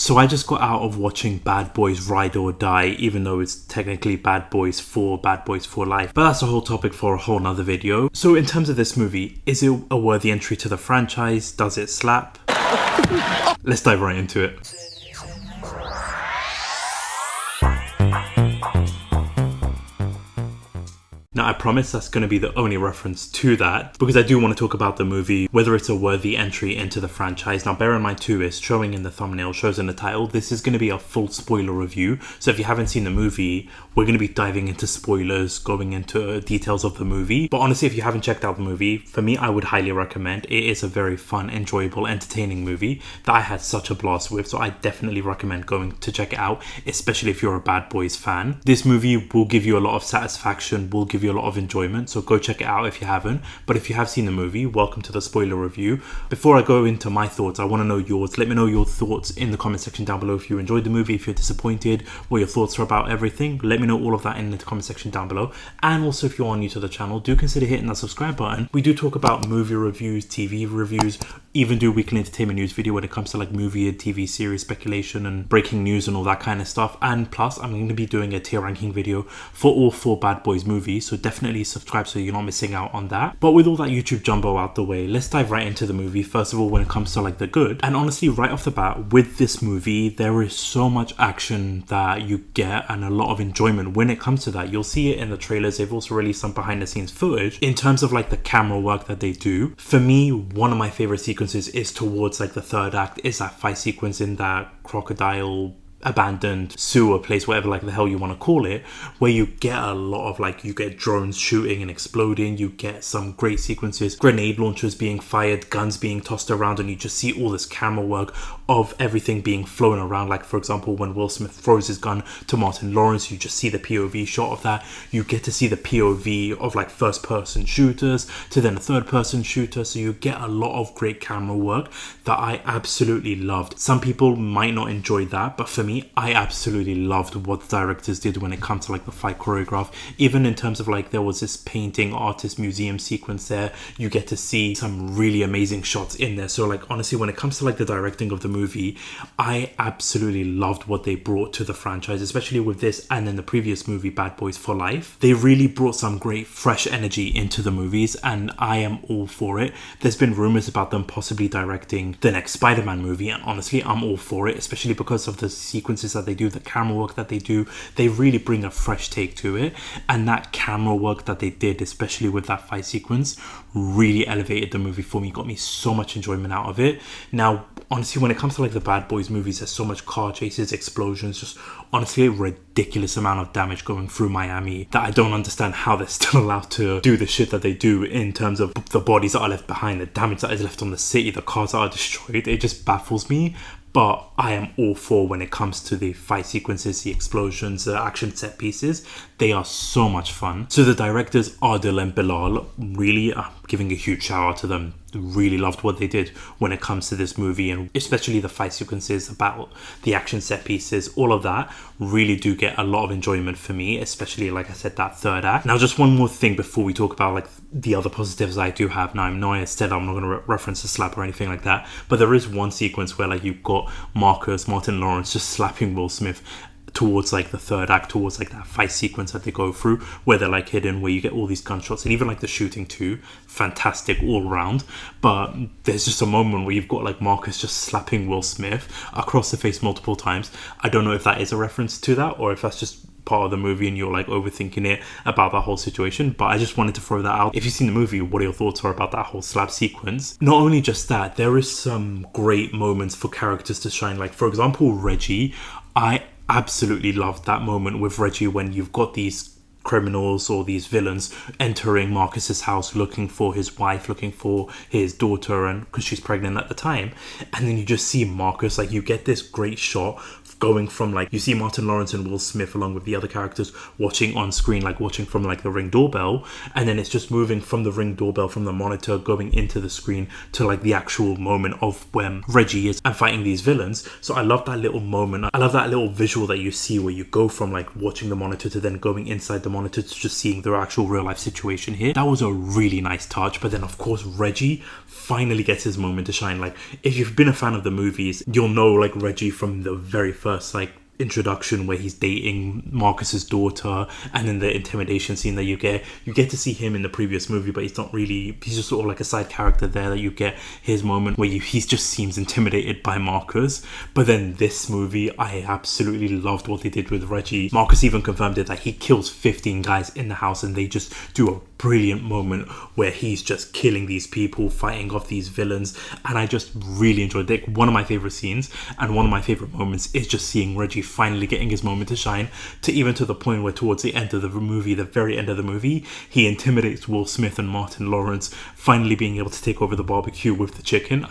So I just got out of watching Bad Boys Ride or Die, even though it's technically Bad Boys for Life. But that's a whole topic for a whole nother video. So in terms of this movie, is it a worthy entry to the franchise? Does it slap? Let's dive right into it. Now, I promise that's going to be the only reference to that, because I do want to talk about the movie, whether it's a worthy entry into the franchise. Now, bear in mind too, is showing in the thumbnail, shows in the title, this is going to be a full spoiler review. So if you haven't seen the movie, we're going to be diving into spoilers, going into details of the movie. But honestly, if you haven't checked out the movie, for me, I would highly recommend. It is a very fun, enjoyable, entertaining movie that I had such a blast with. So I definitely recommend going to check it out, especially if you're a Bad Boys fan. This movie will give you a lot of satisfaction, will give you a lot of enjoyment, so go check it out if you haven't. But if you have seen the movie, welcome to the spoiler review. Before I go into my thoughts, I want to know yours. Let me know your thoughts in the comment section down below. If you enjoyed the movie, if you're disappointed, what your thoughts are about everything, let me know all of that in the comment section down below. And also, if you are new to the channel, do consider hitting that subscribe button. We do talk about movie reviews, TV reviews, even do weekly entertainment news video when it comes to like movie and TV series speculation and breaking news and all that kind of stuff. And plus, I'm going to be doing a tier ranking video for all 4 Bad Boys movies, so definitely subscribe so you're not missing out on that. But with all that YouTube jumbo out the way, let's dive right into the movie. First of all, when it comes to like the good, and honestly, right off the bat with this movie, there is so much action that you get and a lot of enjoyment when it comes to that. You'll see it in the trailers. They've also released some behind the scenes footage in terms of like the camera work that they do. For me, one of my favorite sequences is towards like the third act, is that fight sequence in that crocodile abandoned sewer place, whatever like the hell you want to call it, where you get a lot of like, you get drones shooting and exploding, you get some great sequences, grenade launchers being fired, guns being tossed around, and you just see all this camera work of everything being flown around. Like for example, when Will Smith throws his gun to Martin Lawrence, you just see the POV shot of that. You get to see the POV of like first person shooters to then a third person shooter, so you get a lot of great camera work that I absolutely loved. Some people might not enjoy that, but for me, I absolutely loved what the directors did when it comes to like the fight choreograph. Even in terms of like, there was this painting artist museum sequence there, you get to see some really amazing shots in there. So like honestly, when it comes to like the directing of the movie, I absolutely loved what they brought to the franchise, especially with this and then the previous movie Bad Boys for Life. They really brought some great fresh energy into the movies, and I am all for it. There's been rumors about them possibly directing the next Spider-Man movie, and honestly, I'm all for it, especially because of the sequences that they do, the camera work that they do. They really bring a fresh take to it, and that camera work that they did, especially with that fight sequence, really elevated the movie for me, got me so much enjoyment out of it. Now honestly, when it comes to like the Bad Boys movies, there's so much car chases, explosions, just honestly a ridiculous amount of damage going through Miami that I don't understand how they're still allowed to do the shit that they do in terms of the bodies that are left behind, the damage that is left on the city, the cars that are destroyed. It just baffles me. But I am all for when it comes to the fight sequences, the explosions, the action set pieces. They are so much fun. So the directors, Adil and Bilal, really giving a huge shout out to them. Really loved what they did when it comes to this movie, and especially the fight sequences, the battle, the action set pieces, all of that really do get a lot of enjoyment for me, especially like I said, that third act. Now just one more thing before we talk about like the other positives I do have. Now I know I said I'm not going to reference a slap or anything like that, but there is one sequence where like you've got Martin Lawrence just slapping Will Smith towards like the third act, towards like that fight sequence that they go through, where they're like hidden, where you get all these gunshots, and even like the shooting too, fantastic all around. But there's just a moment where you've got like Marcus just slapping Will Smith across the face multiple times. I don't know if that is a reference to that or if that's just part of the movie and you're like overthinking it about that whole situation, but I just wanted to throw that out. If you've seen the movie, what are your thoughts are about that whole slap sequence? Not only just that, there is some great moments for characters to shine. Like for example, Reggie, I absolutely loved that moment with Reggie when you've got these criminals or these villains entering Marcus's house looking for his wife, looking for his daughter, and because she's pregnant at the time, and then you just see Marcus, like you get this great shot going from like, you see Martin Lawrence and Will Smith along with the other characters watching on screen, like watching from like the Ring doorbell, and then it's just moving from the Ring doorbell, from the monitor, going into the screen to like the actual moment of when Reggie is and fighting these villains. So I love that little moment. I love that little visual that you see where you go from like watching the monitor to then going inside the monitor to just seeing their actual real life situation here. That was a really nice touch. But then of course Reggie finally gets his moment to shine. Like, if you've been a fan of the movies, you'll know like Reggie from the very first like introduction where he's dating Marcus's daughter, and then the intimidation scene that you get to see him in the previous movie, but he's just sort of like a side character there, that you get his moment where he just seems intimidated by Marcus. But then this movie, I absolutely loved what they did with Reggie. Marcus even confirmed it, that he kills 15 guys in the house, and they just do a brilliant moment where he's just killing these people, fighting off these villains, and I just really enjoyed it. One of my favorite scenes and one of my favorite moments is just seeing Reggie finally getting his moment to shine, to the point where towards the end of the movie, the very end of the movie, he intimidates Will Smith and Martin Lawrence, finally being able to take over the barbecue with the chicken.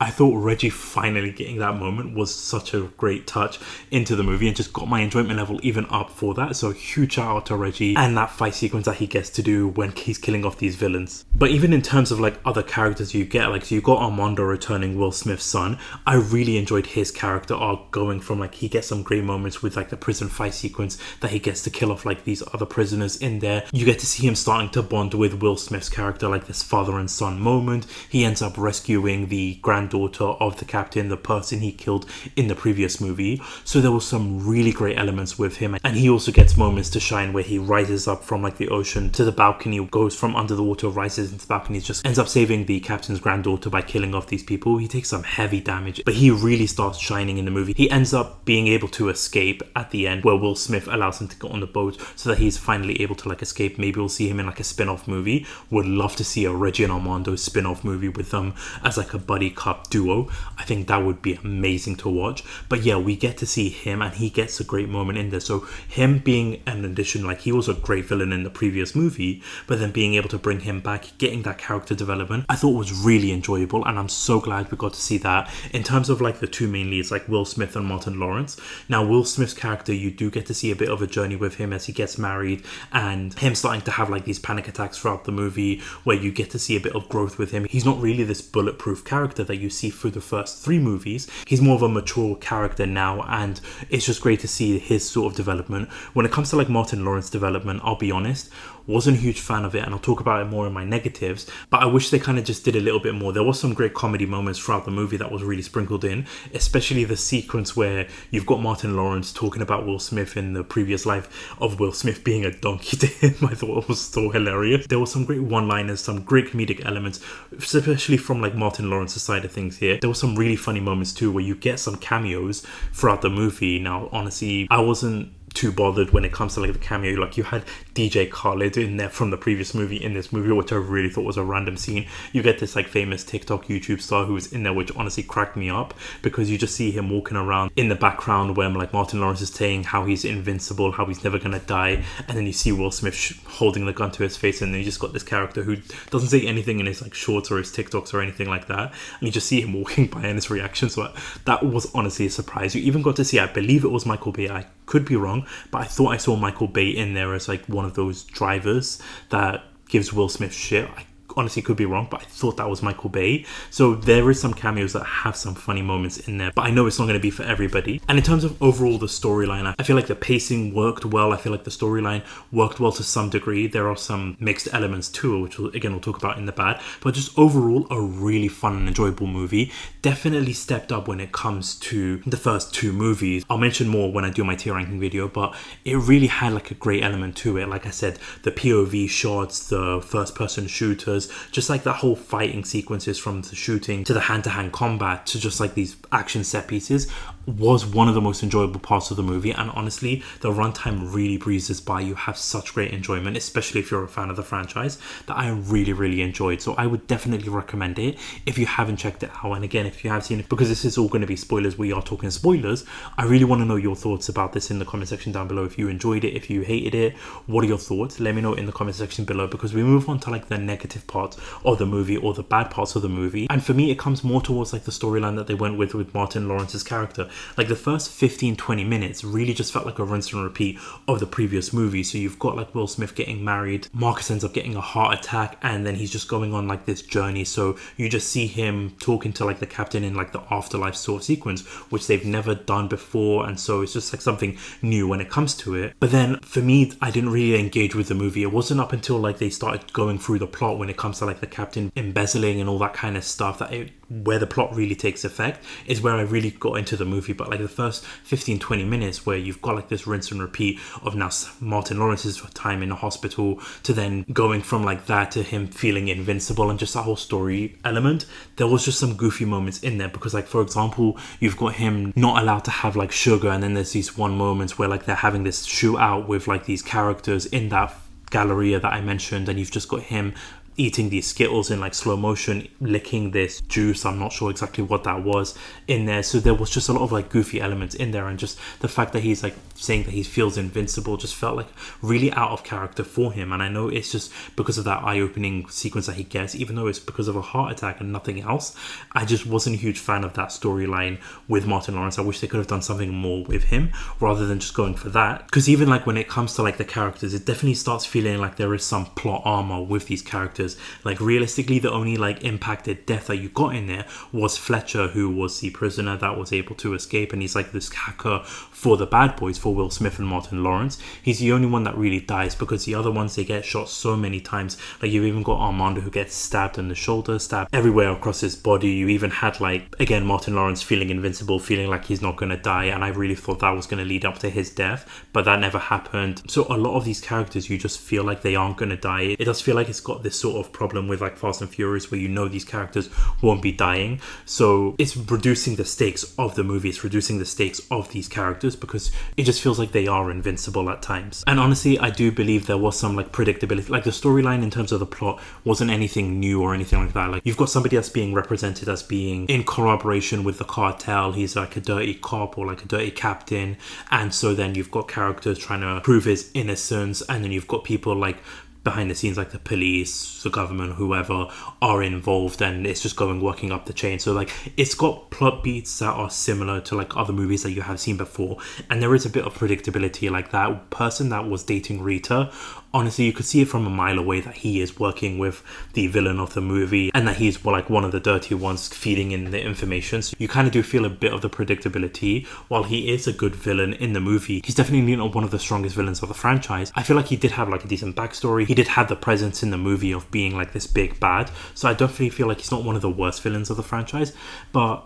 I thought Reggie finally getting that moment was such a great touch into the movie, and just got my enjoyment level even up for that. So huge shout out to Reggie and that fight sequence that he gets to do when he's killing off these villains. But even in terms of like other characters you get, like, so you got Armando returning, Will Smith's son. I really enjoyed his character arc, going from like, he gets some great moments with like the prison fight sequence that he gets to kill off like these other prisoners in there. You get to see him starting to bond with Will Smith's character, like this father and son moment. He ends up rescuing the granddaughter of the captain, the person he killed in the previous movie. So there was some really great elements with him, and he also gets moments to shine where he rises up from like the ocean to the balcony, goes from under the water, rises into the balcony, just ends up saving the captain's granddaughter by killing off these people. He takes some heavy damage, but he really starts shining in the movie. He ends up being able to escape at the end, where Will Smith allows him to get on the boat so that he's finally able to like escape. Maybe we'll see him in like a spin-off movie. Would love to see a Reggie and Armando spin-off movie with them as like a buddy cop duo. I think that would be amazing to watch. But yeah, we get to see him, and he gets a great moment in there. So him being an addition, like, he was a great villain in the previous movie, but then being able to bring him back, getting that character development, I thought was really enjoyable, and I'm so glad we got to see that. In terms of like the two main leads, like Will Smith and Martin Lawrence. Now, Will Smith's character, you do get to see a bit of a journey with him as he gets married, and him starting to have like these panic attacks throughout the movie, where you get to see a bit of growth with him. He's not really this bulletproof character that you see through the first 3 movies. He's more of a mature character now, and it's just great to see his sort of development. When it comes to like Martin Lawrence's development, I'll be honest, wasn't a huge fan of it, and I'll talk about it more in my negatives, but I wish they kind of just did a little bit more. There was some great comedy moments throughout the movie that was really sprinkled in, especially the sequence where you've got Martin Lawrence talking about Will Smith in the previous life of Will Smith being a donkey to him. I thought it was so hilarious. There were some great one-liners, some great comedic elements, especially from like Martin Lawrence's side of things here. There were some really funny moments too, where you get some cameos throughout the movie. Now, honestly, I wasn't too bothered when it comes to like the cameo. Like, you had DJ Khaled in there from the previous movie in this movie, which I really thought was a random scene. You get this like famous TikTok YouTube star who is in there, which honestly cracked me up, because you just see him walking around in the background when like Martin Lawrence is saying how he's invincible, how he's never gonna die, and then you see Will Smith holding the gun to his face, and then you just got this character who doesn't say anything in his like shorts or his TikToks or anything like that, and you just see him walking by and his reaction. So that was honestly a surprise. You even got to see, I believe it was Michael Bay, I could be wrong, but I thought I saw Michael Bay in there as like one of those drivers that gives Will Smith shit. I honestly could be wrong, but I thought that was Michael Bay. So there is some cameos that have some funny moments in there, but I know it's not going to be for everybody. And in terms of overall the storyline, I feel like the pacing worked well. I feel like the storyline worked well to some degree. There are some mixed elements too, which we'll talk about in the bad, but just overall a really fun and enjoyable movie. Definitely stepped up when it comes to the first 2 movies. I'll mention more when I do my tier ranking video, but it really had like a great element to it. Like I said, the POV shots, the first person shooters, just like that whole fighting sequences, from the shooting to the hand-to-hand combat to just like these action set pieces, was one of the most enjoyable parts of the movie. And honestly, the runtime really breezes by. You have such great enjoyment, especially if you're a fan of the franchise, that I really enjoyed. So I would definitely recommend it if you haven't checked it out. And again, if you have seen it, because this is all going to be spoilers, we are talking spoilers, I really want to know your thoughts about this in the comment section down below. If you enjoyed it, if you hated it, what are your thoughts? Let me know in the comment section below, because we move on to like the negative parts of the movie, or the bad parts of the movie. And for me, it comes more towards like the storyline that they went with Martin Lawrence's character. Like the first 15-20 minutes really just felt like a rinse and repeat of the previous movie. So you've got like Will Smith getting married, Marcus ends up getting a heart attack, and then he's just going on like this journey. So you just see him talking to like the captain in like the afterlife sort of sequence, which they've never done before, and so it's just like something new when it comes to it. But then for me, I didn't really engage with the movie. It wasn't up until like they started going through the plot when it comes to like the captain embezzling and all that kind of stuff where the plot really takes effect, is where I really got into the movie. But like the first 15-20 minutes where you've got like this rinse and repeat of now Martin Lawrence's time in the hospital to then going from like that to him feeling invincible and just that whole story element, there was just some goofy moments in there. Because like, for example, you've got him not allowed to have like sugar, and then there's these one moments where like they're having this shootout with like these characters in that Galleria that I mentioned, and you've just got him eating these Skittles in like slow motion, licking this juice, I'm not sure exactly what that was, in there. So there was just a lot of like goofy elements in there, and just the fact that he's like saying that he feels invincible just felt like really out of character for him. And I know it's just because of that eye-opening sequence that he gets, even though it's because of a heart attack and nothing else. I just wasn't a huge fan of that storyline with Martin Lawrence. I wish they could have done something more with him rather than just going for that, because even like when it comes to like the characters, it definitely starts feeling like there is some plot armor with these characters. Like realistically, the only like impacted death that you got in there was Fletcher, who was the prisoner that was able to escape, and he's like this hacker for the bad boys, for Will Smith and Martin Lawrence. He's the only one that really dies, because the other ones, they get shot so many times. Like you've even got Armando, who gets stabbed in the shoulder, stabbed everywhere across his body. You even had like, again, Martin Lawrence feeling invincible, feeling like he's not going to die, and I really thought that was going to lead up to his death, but that never happened. So a lot of these characters, you just feel like they aren't going to die. It does feel like it's got this sort of problem with like Fast and Furious, where you know these characters won't be dying. So it's reducing the stakes of the movie, it's reducing the stakes of these characters, because it just feels like they are invincible at times. And honestly, I do believe there was some like predictability. Like the storyline in terms of the plot wasn't anything new or anything like that. Like you've got somebody that's being represented as being in collaboration with the cartel. He's like a dirty cop or like a dirty captain, and so then you've got characters trying to prove his innocence, and then you've got people like behind the scenes, like the police, the government, whoever are involved, and it's just working up the chain. So like it's got plot beats that are similar to like other movies that you have seen before, and there is a bit of predictability. Like that person that was dating Rita, honestly, you could see it from a mile away that he is working with the villain of the movie, and that he's like one of the dirty ones feeding in the information. So you kind of do feel a bit of the predictability. While he is a good villain in the movie, he's definitely not one of the strongest villains of the franchise. I feel like he did have like a decent backstory. He did have the presence in the movie of being like this big bad. So I definitely feel like he's not one of the worst villains of the franchise, but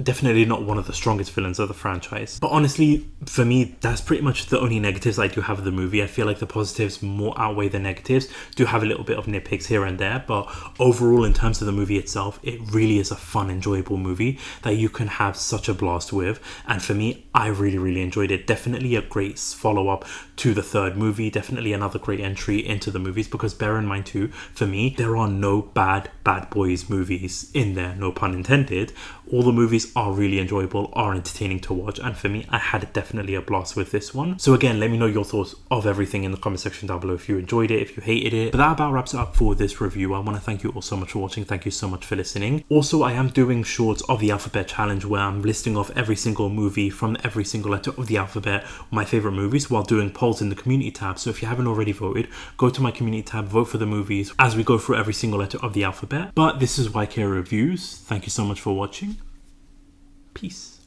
definitely not one of the strongest villains of the franchise. But honestly, for me, that's pretty much the only negatives I do have of the movie. I feel like the positives more outweigh the negatives. Do have a little bit of nitpicks here and there, but overall, in terms of the movie itself, it really is a fun, enjoyable movie that you can have such a blast with. And for me, I really enjoyed it. Definitely a great follow-up to the third movie. Definitely another great entry into the movies, because bear in mind too, for me, there are no bad boys movies in there, no pun intended. All the movies are really enjoyable, are entertaining to watch, and for me, I had definitely a blast with this one. So again, let me know your thoughts of everything in the comment section down below, if you enjoyed it, if you hated it. But that about wraps it up for this review. I want to thank you all so much for watching. Thank you so much for listening. Also, I am doing shorts of the alphabet challenge, where I'm listing off every single movie from every single letter of the alphabet, my favorite movies, while doing polls in the community tab. So if you haven't already voted, go to my community tab, vote for the movies as we go through every single letter of the alphabet. But this is YK Reviews. Thank you so much for watching. Peace.